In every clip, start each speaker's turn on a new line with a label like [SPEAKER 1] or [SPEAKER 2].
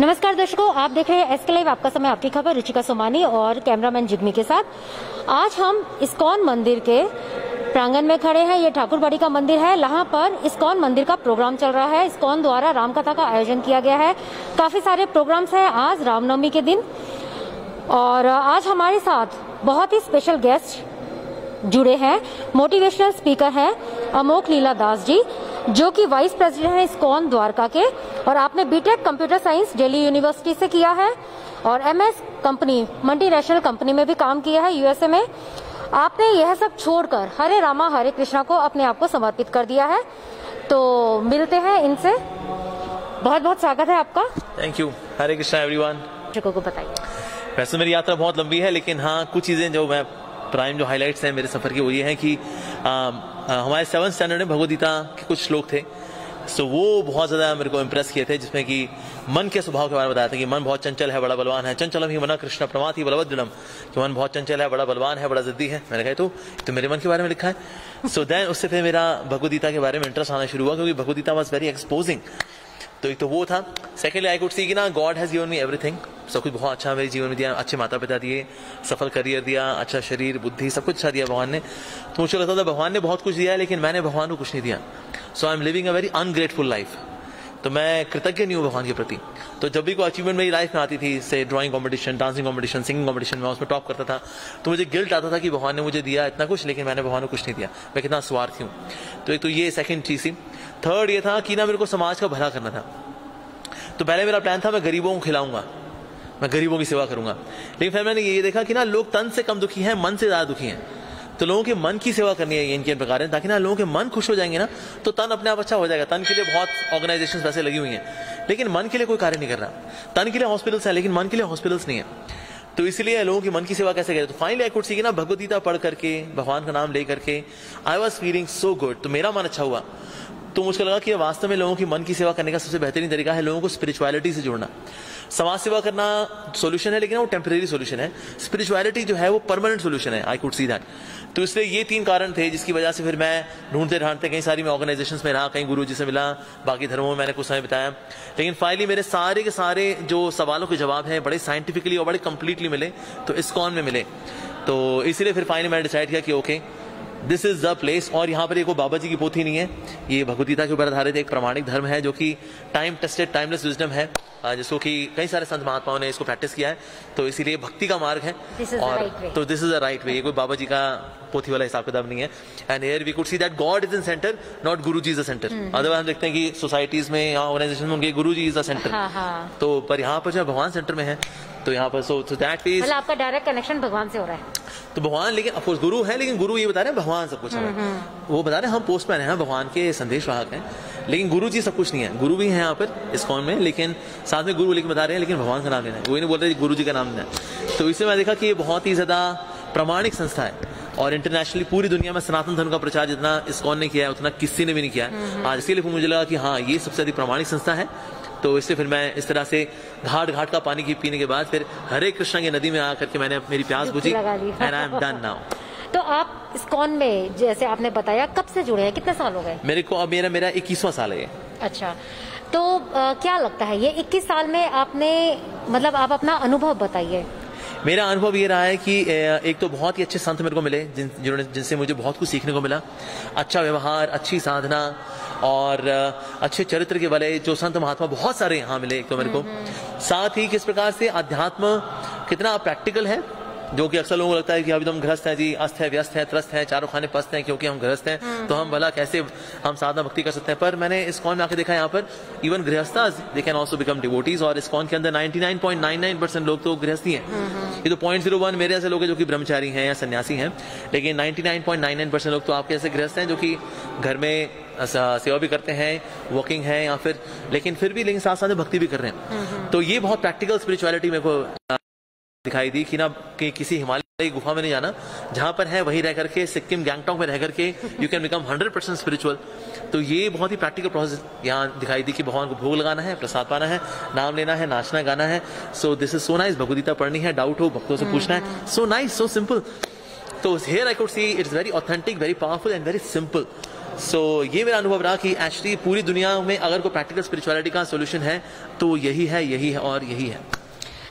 [SPEAKER 1] नमस्कार दर्शकों, आप देख रहे हैं एसके लाइव। आपका समय, आपकी खबर, रुचिका सोमानी और कैमरामैन जिग्मी के साथ। आज हम इस्कॉन मंदिर के प्रांगण में खड़े हैं। ये ठाकुरबाड़ी का मंदिर है। यहाँ पर इस्कॉन मंदिर का प्रोग्राम चल रहा है। इस्कॉन द्वारा रामकथा का आयोजन किया गया है। काफी सारे प्रोग्राम्स हैं आज रामनवमी के दिन। और आज हमारे साथ बहुत ही स्पेशल गेस्ट जुड़े हैं। मोटिवेशनल स्पीकर हैं अमोक लीला दास जी, जो कि वाइस प्रेसिडेंट है इस्कॉन द्वारका के, और आपने B Tech computer science Delhi university से किया है और एमएस कंपनी, मल्टीनेशनल कंपनी में भी काम किया है यूएसए में। आपने यह सब छोड़कर हरे रामा हरे कृष्णा को अपने आप को समर्पित कर दिया है। तो मिलते हैं इनसे। बहुत बहुत स्वागत है आपका।
[SPEAKER 2] Thank you. Hare Krishna everyone.
[SPEAKER 1] दर्शकों को बताइए।
[SPEAKER 2] वैसे मेरी यात्रा बहुत लंबी है, लेकिन हाँ कुछ चीजें जो मैं प्राइम जो हाइलाइट्स हैं मेरे सफर की वो ये हैं कि हमारे 7th स्टैंडर्ड में भगवद गीता के कुछ श्लोक थे। सो वो बहुत ज्यादा मेरे को इम्प्रेस किए थे, जिसमें कि मन के स्वभाव के बारे में बताया था कि मन बहुत चंचल है, बड़ा बलवान है। चंचलम ही मना कृष्ण प्रमाथि बलवद्दृढ़म, कि मन बहुत चंचल है, बड़ा बलवान है, बड़ा जिद्दी है। मैंने कहा तो मेरे मन के बारे में लिखा है। सो देन उससे फिर मेरा भगवद गीता के बारे में इंटरेस्ट आना शुरू हुआ, क्योंकि Bhagavad Gita was very exposing. तो एक तो वो था। सेकेंडली आई कुड सी कि ना God has given me everything. सब कुछ बहुत अच्छा मेरे जीवन में दिया। अच्छे माता पिता दिए, सफल करियर दिया, अच्छा शरीर, बुद्धि, सब कुछ अच्छा दिया भगवान ने। तो मुझे लगता था भगवान ने बहुत कुछ दिया है, लेकिन मैंने भगवान को कुछ नहीं दिया। So I am living a very ungrateful life. तो मैं कृतज्ञ नहीं हूँ भगवान के प्रति। तो जब भी कोई अचीवमेंट मेरी लाइफ में आती थी, से drawing competition, dancing competition, singing competition, मैं उसमें टॉप करता था, तो मुझे गिल्ट आता था कि भगवान ने मुझे दिया इतना कुछ, लेकिन मैंने भगवान को कुछ नहीं दिया। मैं कितना स्वार्थी हूँ। तो एक तो ये सेकंड चीज थी। थर्ड ये था कि ना मेरे को समाज का भला करना था। तो पहले मेरा प्लान था मैं गरीबों को खिलाऊंगा, मैं गरीबों की सेवा करूंगा। लेकिन फिर मैंने ये देखा कि ना लोग तन से कम दुखी हैं, मन से ज्यादा दुखी हैं। तो लोगों के मन की सेवा करनी है इनके प्रकार है, ताकि ना लोगों के मन खुश हो जाएंगे ना, तो तन अपने आप अच्छा हो जाएगा। तन के लिए बहुत ऑर्गेनाइजेशंस वैसे लगी हुई हैं, लेकिन मन के लिए कोई कार्य नहीं कर रहा। तन के लिए हॉस्पिटल्स है, लेकिन मन के लिए हॉस्पिटल्स नहीं है। तो इसलिए लोगों की मन की सेवा कैसे करें। तो फाइनली आई कुड सी ना भगवद गीता पढ़ करके, भगवान का नाम ले करके, I was feeling so good. तो मेरा मन अच्छा हुआ। तो मुझे लगा कि वास्तव में लोगों की मन की सेवा करने का सबसे बेहतरीन तरीका है लोगों को स्पिरिचुअलिटी से जोड़ना। समाज सेवा करना सॉल्यूशन है, लेकिन वो टेम्परेरी सॉल्यूशन है। स्पिरिचुअलिटी जो है वो परमानेंट सॉल्यूशन है। आई कुड सी दैट। तो इसलिए ये 3 कारण थे जिसकी वजह से फिर मैं ढूंढते कई सारी मैं ऑर्गेनाइजेशंस में रहा, कहीं गुरु जी से मिला, बाकी धर्मों में मैंने कुछ समय बिताया, लेकिन फाइनली मेरे सारे के सारे जो सवालों के जवाब हैं बड़े साइंटिफिकली और बड़े कंप्लीटली मिले, तो इस्कॉन में मिले। तो इसीलिए फिर फाइनली मैंने डिसाइड किया कि okay this is the place. और यहाँ पर एक बाबा जी की पोथी नहीं है, ये भगवद गीता के ऊपर आधारित एक प्रामाणिक धर्म है, जो कि टाइम टेस्टेड टाइमलेस विजडम है, जिसको कि कई सारे संत महात्माओं ने इसको प्रैक्टिस किया है। तो इसीलिए भक्ति का मार्ग है। और तो this is the right way. ये कोई बाबा जी का पोथी वाला हिसाब किताब नहीं है। And here we could see that God is in centre, not guru ji is the centre. Otherwise हम देखते हैं कि सोसाइटीज में या ऑर्गेनाइजेशन में उनके गुरु जी इज द सेंटर। तो पर यहाँ पर जो भगवान सेंटर में है, तो यहाँ पर सो दैट वे
[SPEAKER 1] आपका डायरेक्ट कनेक्शन भगवान से हो रहा है।
[SPEAKER 2] तो भगवान, लेकिन ऑफ कोर्स गुरु है, लेकिन गुरु ये बता रहे हैं भगवान सब कुछ है। वो बता रहे हैं हम पोस्टमैन हैं, भगवान के संदेश वाहक हैं, लेकिन गुरु जी सब कुछ नहीं है। गुरु भी है यहाँ पर इस्कॉन में, लेकिन साथ में गुरु लेकिन बता रहे हैं, लेकिन भगवान का नाम लेना है। वो नहीं बोल रहे गुरु जी का नाम लेना है। तो इससे मैं देखा कि ये बहुत ही ज्यादा प्रामाणिक संस्था है, और इंटरनेशनली पूरी दुनिया में सनातन धर्म का प्रचार जितना इस्कॉन ने किया है उतना किसी ने भी नहीं किया है आज। इसीलिए मुझे लगा कि हाँ ये सबसे अधिक प्रामाणिक संस्था है। तो इससे फिर मैं इस तरह से घाट घाट का पानी की पीने के बाद फिर हरे कृष्णा की नदी में आकर के मैंने मेरी प्यास बुझी, and I am done now.
[SPEAKER 1] तो आप इस्कॉन में जैसे आपने बताया कब से जुड़े हैं, कितने साल हो गए?
[SPEAKER 2] मेरे को अब मेरा 21वां साल है।
[SPEAKER 1] अच्छा, तो क्या लगता है ये 21 साल में आपने, मतलब आप अपना अनुभव बताइए।
[SPEAKER 2] मेरा अनुभव ये रहा है कि एक तो बहुत ही अच्छे संत मेरे को मिले, जिनसे मुझे बहुत कुछ सीखने को मिला। अच्छा व्यवहार, अच्छी साधना और अच्छे चरित्र के वाले जो संत महात्मा बहुत सारे यहाँ मिले एक तो मेरे को। साथ ही किस प्रकार से अध्यात्म कितना प्रैक्टिकल है, जो कि अक्सर लोगों को लगता है कि अभी तो हम गृहस्थ हैं जी, अस्त है, व्यस्त है, त्रस्त है, चारों खाने पस्त हैं, क्योंकि हम गृहस्थ हैं तो हम भला कैसे हम साधना भक्ति कर सकते हैं। पर मैंने इस्कॉन में आके देखा यहाँ पर इवन गृहस्थास they can also become devotees, और इस्कॉन के अंदर 99.99% लोग तो गृहस्थी हैं। ये तो 0.01 मेरे ऐसे लोग हैं जो कि ब्रह्मचारी हैं या सन्यासी हैं, लेकिन 99.99% लोग तो आपके ऐसे गृहस्थ हैं जो कि घर में सेवा भी करते हैं, वर्किंग है या फिर, लेकिन फिर भी लेकिन साथ साथ भक्ति भी कर रहे हैं। तो ये बहुत प्रैक्टिकल स्पिरिचुअलिटी मेरे को दिखाई दी कि ना कि किसी हिमालय गुफा में नहीं जाना, जहां पर है वहीं रह करके, सिक्किम गैंगटॉक में रह करके यू कैन बिकम 100% स्पिरिचुअल। तो ये बहुत ही प्रैक्टिकल प्रोसेस यहाँ दिखाई दी कि भगवान को भोग लगाना है, प्रसाद पाना है, नाम लेना है, नाचना गाना है। So this is so nice. Bhagavad Gita पढ़नी है, डाउट हो भक्तों से पूछना है, सो नाइस, सो सिंपल। तो here I could see it's very authentic, very powerful and very simple. So ये मेरा अनुभव रहा कि एक्चुअली पूरी दुनिया में अगर कोई प्रैक्टिकल स्पिरिचुअलिटी का सोल्यूशन है तो यही है और यही है।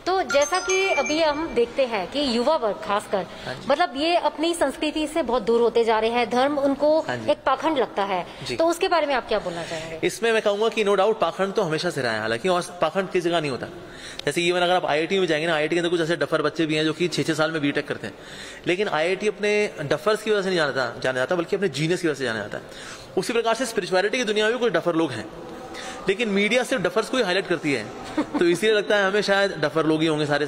[SPEAKER 1] तो जैसा कि अभी हम देखते हैं कि युवा वर्ग खासकर मतलब ये अपनी संस्कृति से बहुत दूर होते जा रहे हैं, धर्म उनको एक पाखंड लगता है, तो उसके बारे में आप क्या बोलना चाहेंगे?
[SPEAKER 2] इसमें मैं कहूंगा कि नो डाउट पाखंड तो हमेशा से रहा है, हालांकि और पाखंड किस जगह नहीं होता। जैसे इवन अगर आप IIT में जाएंगे ना, IIT के अंदर कुछ ऐसे डफर बच्चे भी हैं जो कि 6-6 साल में बीटेक करते हैं, लेकिन IIT अपने डफर्स की वजह से नहीं जाना जाता बल्कि अपने जीनियस की वजह से जाना जाता है। उसी प्रकार से स्पिरिचुअलिटी की दुनिया में कुछ डफर लोग हैं, लेकिन मीडिया सिर्फ डफर्स को ही हाईलाइट करती है, तो इसलिए लगता है हमें शायद डफर लोग ही होंगे सारे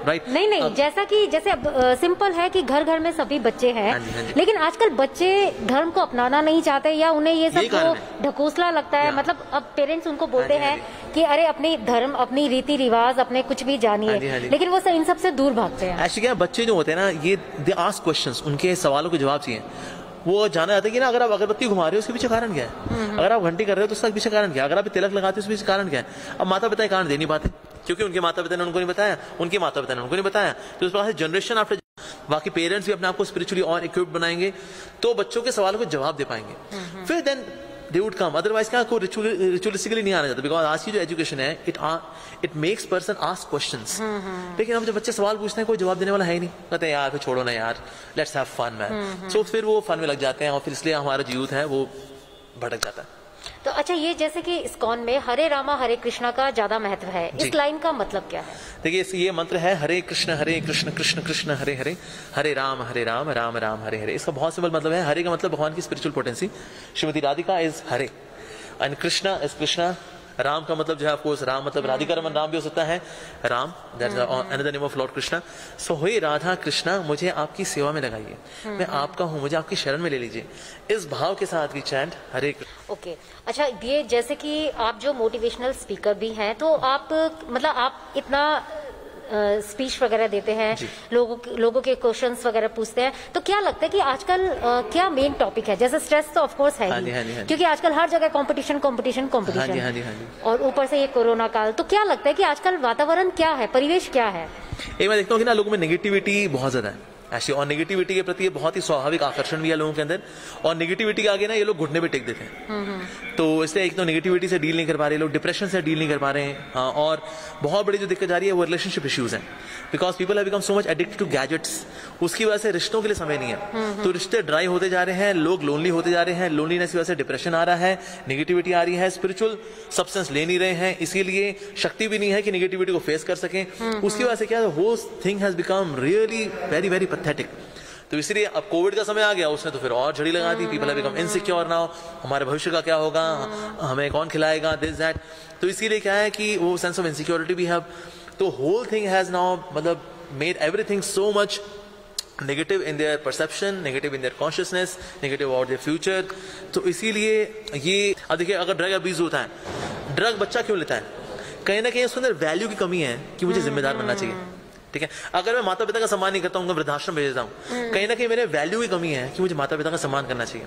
[SPEAKER 2] राइट।
[SPEAKER 1] नहीं जैसे अब सिंपल है कि घर घर में सभी बच्चे हैं,
[SPEAKER 2] हाँ जी।
[SPEAKER 1] लेकिन आजकल बच्चे धर्म को अपनाना नहीं चाहते या उन्हें ये सब ढकोसला लगता है। मतलब अब पेरेंट्स उनको बोलते हैं कि अरे अपने धर्म, अपनी रीति रिवाज, अपने कुछ भी जानिए, लेकिन वो इन सब से दूर भागते हैं।
[SPEAKER 2] ऐसे क्या बच्चे जो होते हैं ना, ये दे आस्क क्वेश्चंस, उनके सवालों के जवाब चाहिए। वो जाना जाता है कि ना अगर आप अगरबत्ती घुमा रहे हो उसके पीछे कारण क्या है, अगर आप घंटी कर रहे हो तो उसका पीछे कारण क्या है, अगर आप तिलक लगाते हो उसके पीछे कारण क्या है। अब माता पिता कारण दे नहीं पाते क्योंकि उनके माता पिता ने उनको नहीं बताया, उनके माता पिता ने उनको नहीं बताया, तो इस प्रकार से जनरेशन आफ्टर बाकी पेरेंट्स भी अपने आप को स्पिरिचुअली और इक्विप्ड बनाएंगे तो बच्चों के सवालों को जवाब दे पाएंगे, फिर then they would come। Otherwise क्या कोई रिचुअलिस्टिकली नहीं आना चाहता, बिकॉज आज की जो एजुकेशन है it makes person ask questions, लेकिन हम जब बच्चे सवाल पूछते हैं कोई जवाब देने वाला है ही नहीं, कहते हैं यार फिर छोड़ो ना यार, लेट्स हैव फन मैन। सो फिर वो फन में लग जाते हैं और फिर इसलिए हमारा जो यूथ है वो भटक जाता है।
[SPEAKER 1] तो अच्छा, ये जैसे कि इस्कॉन में हरे रामा हरे कृष्णा का ज्यादा महत्व है, इस लाइन का मतलब क्या है?
[SPEAKER 2] देखिए ये मंत्र है हरे कृष्ण कृष्ण कृष्ण हरे हरे, हरे राम राम राम हरे हरे। इसका बहुत सिंपल मतलब है, हरे का मतलब भगवान की spiritual potency, Shrimati Radhika is Hare and Krishna is Krishna, Ram का मतलब जो है ऑफकोर्स राम मतलब राधिका रमन राम भी हो सकता है, Ram that's another name of lord Krishna. So हे राधा कृष्णा मुझे आपकी सेवा में लगाइए, मैं आपका हूँ, मुझे आपकी शरण में ले लीजिए, इस भाव के साथ भी चैंट हरे कृष्ण।
[SPEAKER 1] ओके अच्छा, ये जैसे कि आप जो मोटिवेशनल स्पीकर भी हैं, तो आप मतलब आप इतना स्पीच वगैरह देते हैं, लोगों के क्वेश्चंस वगैरह पूछते हैं, तो क्या लगता है कि आजकल क्या मेन टॉपिक है? जैसे स्ट्रेस तो ऑफ कोर्स है ही, क्योंकि आजकल हर जगह कंपटीशन और ऊपर से ये कोरोना काल, तो क्या लगता है कि आजकल वातावरण क्या है, परिवेश क्या है?
[SPEAKER 2] एक मैं देखता हूँ कि ना लोगों में नेगेटिविटी बहुत ज्यादा है ऐसे, और नेगेटिविटी के प्रति बहुत ही स्वाभाविक आकर्षण भी है लोगों के अंदर, और नेगेटिविटी के आगे ना ये लोग घुटने पे टेक देते हैं। तो इसलिए एक तो नेगेटिविटी से डील नहीं कर पा रहे लोग, डिप्रेशन से डील नहीं कर पा रहे हैं, और बहुत बड़ी जो दिक्कत आ रही है वो रिलेशनशिप इश्यूज हैं, because people have become so much addicted to gadgets. उसकी वजह से रिश्तों के लिए समय नहीं है, तो रिश्ते ड्राई होते जा रहे हैं, लोग लोनली होते जा रहे हैं, लोनलीनेस की वजह से डिप्रेशन आ रहा है, नेगेटिविटी आ रही है, स्पिरिचुअल सब्सटेंस ले नहीं रहे हैं, इसीलिए शक्ति भी नहीं है कि नेगेटिविटी को फेस कर सकें। उसकी वजह से क्या whole thing has become really very very pathetic. तो इसलिए अब कोविड का समय आ गया, उसने तो फिर और झड़ी लगा दी, people have become insecure now, हमारे भविष्य का क्या होगा, हमें कौन खिलाएगा, दिस दैट। तो इसीलिए क्या है कि वो सेंस ऑफ इनसिक्योरिटी भी है, तो होल थिंग हैज नाउ मतलब made everything so much negative in their perception, negative in their consciousness, negative about their future. तो इसीलिए ये अब देखिए, अगर ड्रग अब्यूज होता है, ड्रग बच्चा क्यों लेता है? कहीं ना कहीं उसके अंदर वैल्यू की कमी है कि मुझे जिम्मेदार बनना चाहिए, ठीक है। अगर मैं माता पिता का सम्मान नहीं करता हूँ, वृद्धाश्रम भेज देता हूँ, कहीं ना कहीं मेरे वैल्यू की कमी है कि मुझे माता पिता का सम्मान करना चाहिए।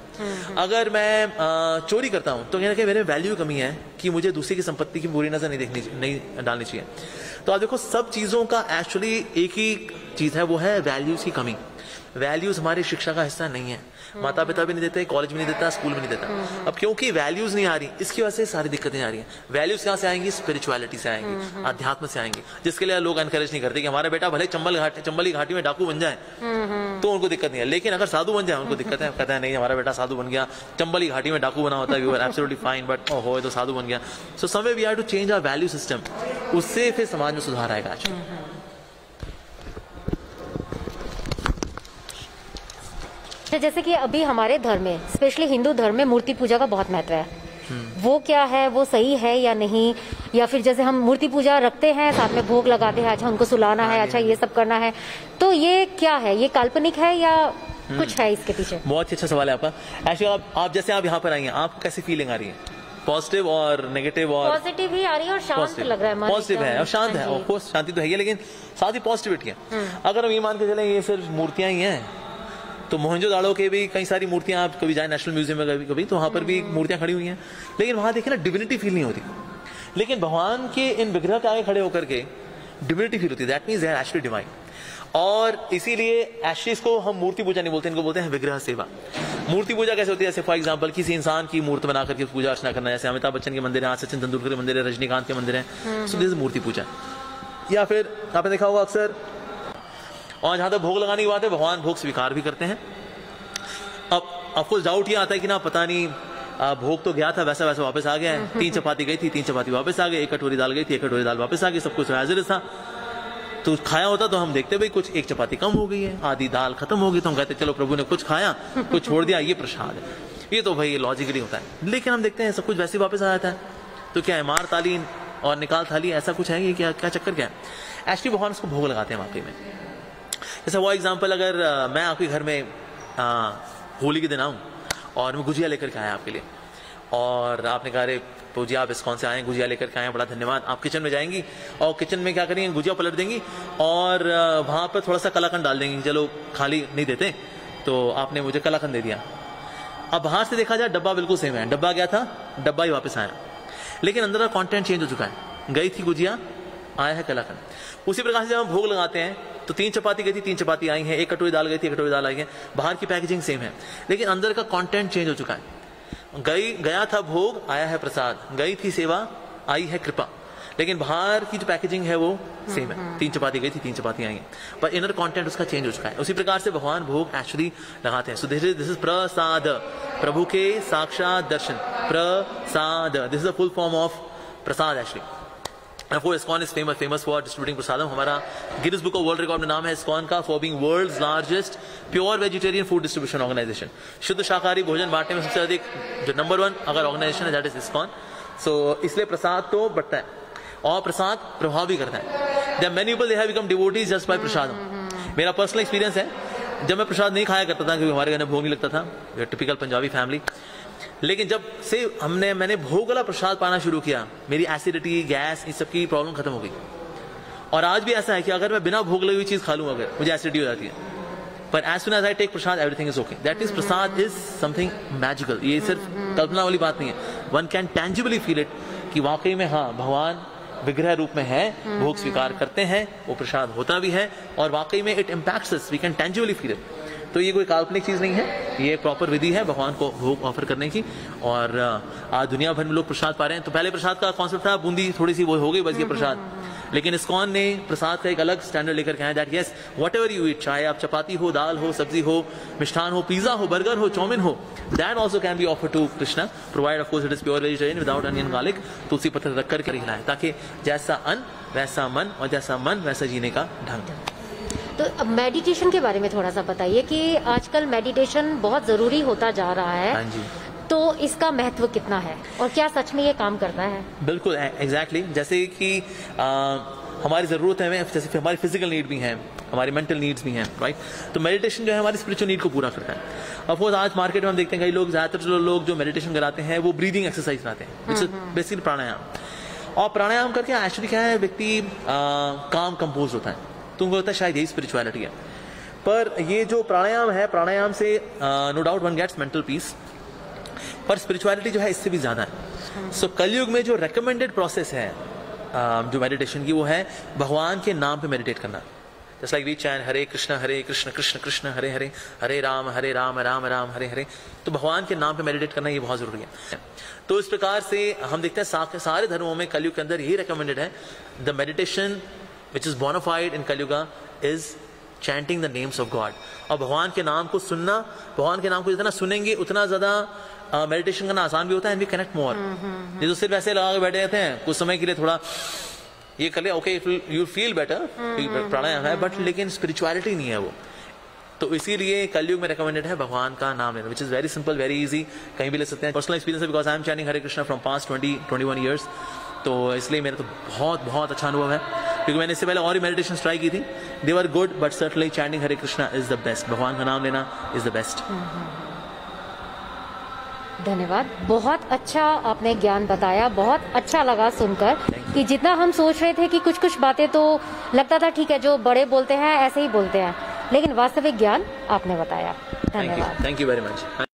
[SPEAKER 2] अगर मैं चोरी करता हूँ तो कहीं ना कहीं मेरे वैल्यू की कमी है कि मुझे दूसरे की संपत्ति की बुरी नजर नहीं डालनी चाहिए। तो आप देखो, सब चीजों का एक्चुअली एक ही चीज है, वो है वैल्यूज की कमी। वैल्यूज हमारी शिक्षा का हिस्सा नहीं है, माता पिता भी नहीं देते, कॉलेज भी नहीं देता, स्कूल भी नहीं देता। अब क्योंकि वैल्यूज नहीं आ रही, इसकी वजह से सारी दिक्कतें आ रही हैं। वैल्यूज कहाँ से आएंगी? स्पिरिचुअलिटी से आएंगी, अध्यात्म से आएंगी, जिसके लिए लोग एनकरेज नहीं करते कि हमारा बेटा भले चंबल की घाटी में डाकू बन जाए तो उनको दिक्कत नहीं है, लेकिन अगर साधु बन जाए उनको दिक्कत है। कहता है नहीं, हमारा बेटा साधु बन गया, चंबल की घाटी में डाकू बना होता है, we were absolutely fine, but ओहो तो साधु बन गया। So someway we have to change our value system, उससे फिर समाज में सुधार आएगा।
[SPEAKER 1] जैसे कि अभी हमारे धर्म में, स्पेशली हिंदू धर्म में, मूर्ति पूजा का बहुत महत्व है। वो क्या है, वो सही है या नहीं? या फिर जैसे हम मूर्ति पूजा रखते हैं, साथ में भोग लगाते हैं, अच्छा उनको सुलाना है, अच्छा ये सब करना है, तो ये क्या है? ये काल्पनिक है या कुछ है इसके पीछे?
[SPEAKER 2] बहुत ही अच्छा सवाल है आपका। एक्चुअली आप जैसे आप यहाँ पर आई हैं, आपको कैसी फीलिंग आ रही है? पॉजिटिव और नेगेटिव? और
[SPEAKER 1] पॉजिटिव ही आ रही है और शांत लग रहा है।
[SPEAKER 2] पॉजिटिव है और शांत है, ऑफ कोर्स शांति तो है, लेकिन साथ ही पॉजिटिविटी है। अगर हम ये मान के चलें ये सिर्फ मूर्तियां ही हैं, तो मोहनजोदाड़ो के भी कई सारी मूर्तियां, आप कभी जाए नेशनल म्यूजियम में कभी तो वहां पर भी मूर्तियां खड़ी हुई हैं, लेकिन वहां देखिए ना डिविनिटी फील नहीं होती। लेकिन भगवान के इन विग्रह के आगे खड़े होकर के डिविनिटी फील होती है, that means they are actually divine. और इसीलिए एक्चुअली इसको हम मूर्ति पूजा नहीं बोलते, इनको बोलते हैं विग्रह सेवा। मूर्ति पूजा कैसे होती है? जैसे फॉर एग्जांपल किसी इंसान की मूर्ति बना करके पूजा अर्चना करना, जैसे अमिताभ बच्चन के मंदिर है, सचिन तेंदुलकर के मंदिर है, रजनीकांत के मंदिर है, सो दिस इज मूर्ति पूजा। या फिर आपने देखा होगा अक्सर, और जहां तक भोग लगाने की बात है, भगवान भोग स्वीकार भी करते हैं। अब आपको डाउट ये आता है कि ना पता नहीं भोग तो गया था वैसा वैसा वापस आ गया है, 3 चपाती गई थी 3 चपाती वापस आ गई, 1 कटोरी दाल गई थी 1 कटोरी दाल वापस आ गई, सब कुछ एज इट इज था। तो खाया होता तो हम देखते भाई कुछ 1 चपाती कम हो गई है, आधी दाल खत्म हो गई, तो हम कहते चलो प्रभु ने कुछ खाया कुछ छोड़ दिया, ये प्रसाद है। ये तो भाई लॉजिकली होता है, लेकिन हम देखते हैं सब कुछ वैसे वापस आ जाता है। तो क्या है, मार ताली और निकाल थाली, ऐसा कुछ है ये? क्या क्या चक्कर क्या है? एक्चुअली भगवान उसको भोग लगाते हैं वाकई में। जैसे वो एग्जाम्पल, अगर मैं आपके घर में होली के दिन आऊँ और मैं गुजिया लेकर के आया आपके लिए, और आपने कहा अरे पूजी आप इस्कॉन से आए, गुजिया लेकर के आए, बड़ा धन्यवाद। आप किचन में जाएंगी और किचन में क्या करेंगे, गुजिया पलट देंगी और वहां पर थोड़ा सा कलाकंद डाल देंगी, चलो खाली नहीं देते, तो आपने मुझे कलाकंद दे दिया। अब बाहर से देखा जाए डब्बा बिल्कुल सेम है, डब्बा गया था डब्बा ही वापस आया, लेकिन अंदर का कंटेंट चेंज हो चुका है। गई थी गुजिया, आया है कलाकंद। उसी प्रकार से जब हम भोग लगाते हैं तो 3 चपाती गई थी 3 चपाती आई है, 1 कटोरी दाल गई थी 1 कटोरी दाल आई है, बाहर की पैकेजिंग सेम है, लेकिन अंदर का कंटेंट चेंज हो चुका है। गया था भोग, आया है प्रसाद, गई थी सेवा, आई है कृपा, लेकिन बाहर की जो पैकेजिंग है वो सेम है। 3 चपाती गई थी 3 चपाती आई है, पर इनर कंटेंट उसका चेंज हो चुका है। उसी प्रकार से भगवान भोग एक्चुअली लगाते हैं। सो दिस इज प्रसाद, प्रभु के साक्षात दर्शन, prasad, this is the full form of prasad actually. ISKCON is famous for distributing prasadam। हमारा Guinness book of world record में नाम है ISKCON का for being world's largest pure vegetarian food distribution organisation. शुद्ध शाकाहारी भोजन बांटने में सबसे अधिक जो नंबर 1 अगर ऑर्गेनाइजेशन है दैट इज ISKCON। सो इसलिए प्रसाद तो बढ़ता है और प्रसाद प्रभाव भी करता है। There are many people they have become devotees just by prasadam. मेरा पर्सनल एक्सपीरियंस है, जब मैं प्रसाद नहीं खाया करता था क्योंकि हमारे घर में भोग नहीं लगता था, टिपिकल पंजाबी फैमिली, लेकिन जब से मैंने भोग वाला प्रसाद पाना शुरू किया, मेरी एसिडिटी, गैस, इस सब की प्रॉब्लम खत्म हो गई। और आज भी ऐसा है कि अगर मैं बिना भोग लगी हुई चीज खा लूं अगर, मुझे एसिडिटी हो जाती है, पर as soon as I take prasad everything is okay. That is prasad is something magical. ये सिर्फ कल्पना वाली बात नहीं है, one can tangibly feel it कि वाकई में हाँ भगवान विग्रह रूप में है, भोग स्वीकार करते हैं, वो प्रसाद होता भी है और वाकई में it impacts us, we can tangibly feel it. तो ये कोई काल्पनिक चीज नहीं है, ये एक प्रॉपर विधि है भगवान को भोग ऑफर करने की। और आज दुनिया भर में लोग प्रसाद पा रहे हैं। तो पहले प्रसाद का कॉन्सेप्ट था बूंदी थोड़ी सी वो हो गई बस ये प्रसाद, लेकिन ISKCON ने प्रसाद का एक अलग स्टैंडर्ड लेकर के आया that yes what ever you eat, चाहे आप चपाती हो, दाल हो, सब्जी हो, मिष्ठान हो, पिज्जा हो, बर्गर हो, चाउमिन हो, that also can be offer to Krishna provide of course it is pure vegetarian without onion garlic. तुलसी पत्थर रख करके खिलाएं ताकि जैसा अन्न वैसा मन और जैसा मन वैसा जीने का ढंग।
[SPEAKER 1] तो अब मेडिटेशन के बारे में थोड़ा सा बताइए कि आजकल मेडिटेशन बहुत जरूरी होता जा रहा है।
[SPEAKER 2] हाँ जी।
[SPEAKER 1] तो इसका महत्व कितना है और क्या सच में ये काम करता है? बिल्कुल
[SPEAKER 2] एग्जैक्टली जैसे कि हमारी जरूरत है, जैसे हमारी फिजिकल नीड भी है, हमारी मेंटल नीड्स भी हैं, राइट। तो मेडिटेशन जो है हमारी स्पिरिचुअल नीड को पूरा करता है। ऑफ कोर्स आज मार्केट में हम देखते हैं कई लोग, ज्यादातर लोग जो मेडिटेशन कराते हैं वो ब्रीदिंग एक्सरसाइज कराते हैं, विच इज बेसिकली प्राणायाम। और प्राणायाम करके एक्चुअली क्या है, व्यक्ति काम कंपोज होता है, तो उनको लगता है शायद यही स्पिरिचुअलिटी है। पर ये जो प्राणायाम है, प्राणायाम से no doubt one gets mental peace, पर स्पिरिचुअलिटी जो है इससे भी ज्यादा है। सो कलयुग में जो रिकमेंडेड प्रोसेस है जो मेडिटेशन की, वो है भगवान के नाम पे मेडिटेट करना। जस्ट लाइक वी चैन हरे कृष्ण कृष्ण कृष्ण हरे हरे, हरे राम राम राम हरे हरे। तो भगवान के नाम पे मेडिटेट करना ये बहुत जरूरी है। तो इस प्रकार से हम देखते हैं सारे धर्मों में कलयुग के अंदर यही रिकमेंडेड है। The meditation which is bona fide in Kali Yuga is chanting the names of God। और भगवान के नाम को सुनना, भगवान के नाम को जितना सुनेंगे उतना ज्यादा मेडिटेशन करना आसान भी होता है, एंड वी कनेक्ट मोर। ये तो सिर्फ ऐसे लगा के बैठे रहते हैं, कुछ समय के लिए थोड़ा ये कर लिया, ओके यू फील बेटर, प्राणायाम है, बट लेकिन स्पिरिचुअलिटी नहीं है वो। तो इसीलिए कलयुग में रिकमेंडेड है भगवान का नाम लेना, which is very simple, very easy, कहीं भी ले सकते हैं। पर्सनल एक्सपीरियंस है, because I am चैनिंग Hare Krishna from past 21 years. तो इसलिए मेरा तो बहुत अच्छा अनुभव है, क्योंकि मैंने इससे पहले और भी मेडिटेशन ट्राई की थी, they were good, but certainly chanting Hare Krishna is the best. भगवान का नाम लेना इज द बेस्ट।
[SPEAKER 1] धन्यवाद, बहुत अच्छा आपने ज्ञान बताया, बहुत अच्छा लगा सुनकर कि जितना हम सोच रहे थे कि कुछ बातें तो लगता था ठीक है जो बड़े बोलते हैं ऐसे ही बोलते हैं, लेकिन वास्तविक ज्ञान आपने बताया। धन्यवाद।
[SPEAKER 2] Thank you very much.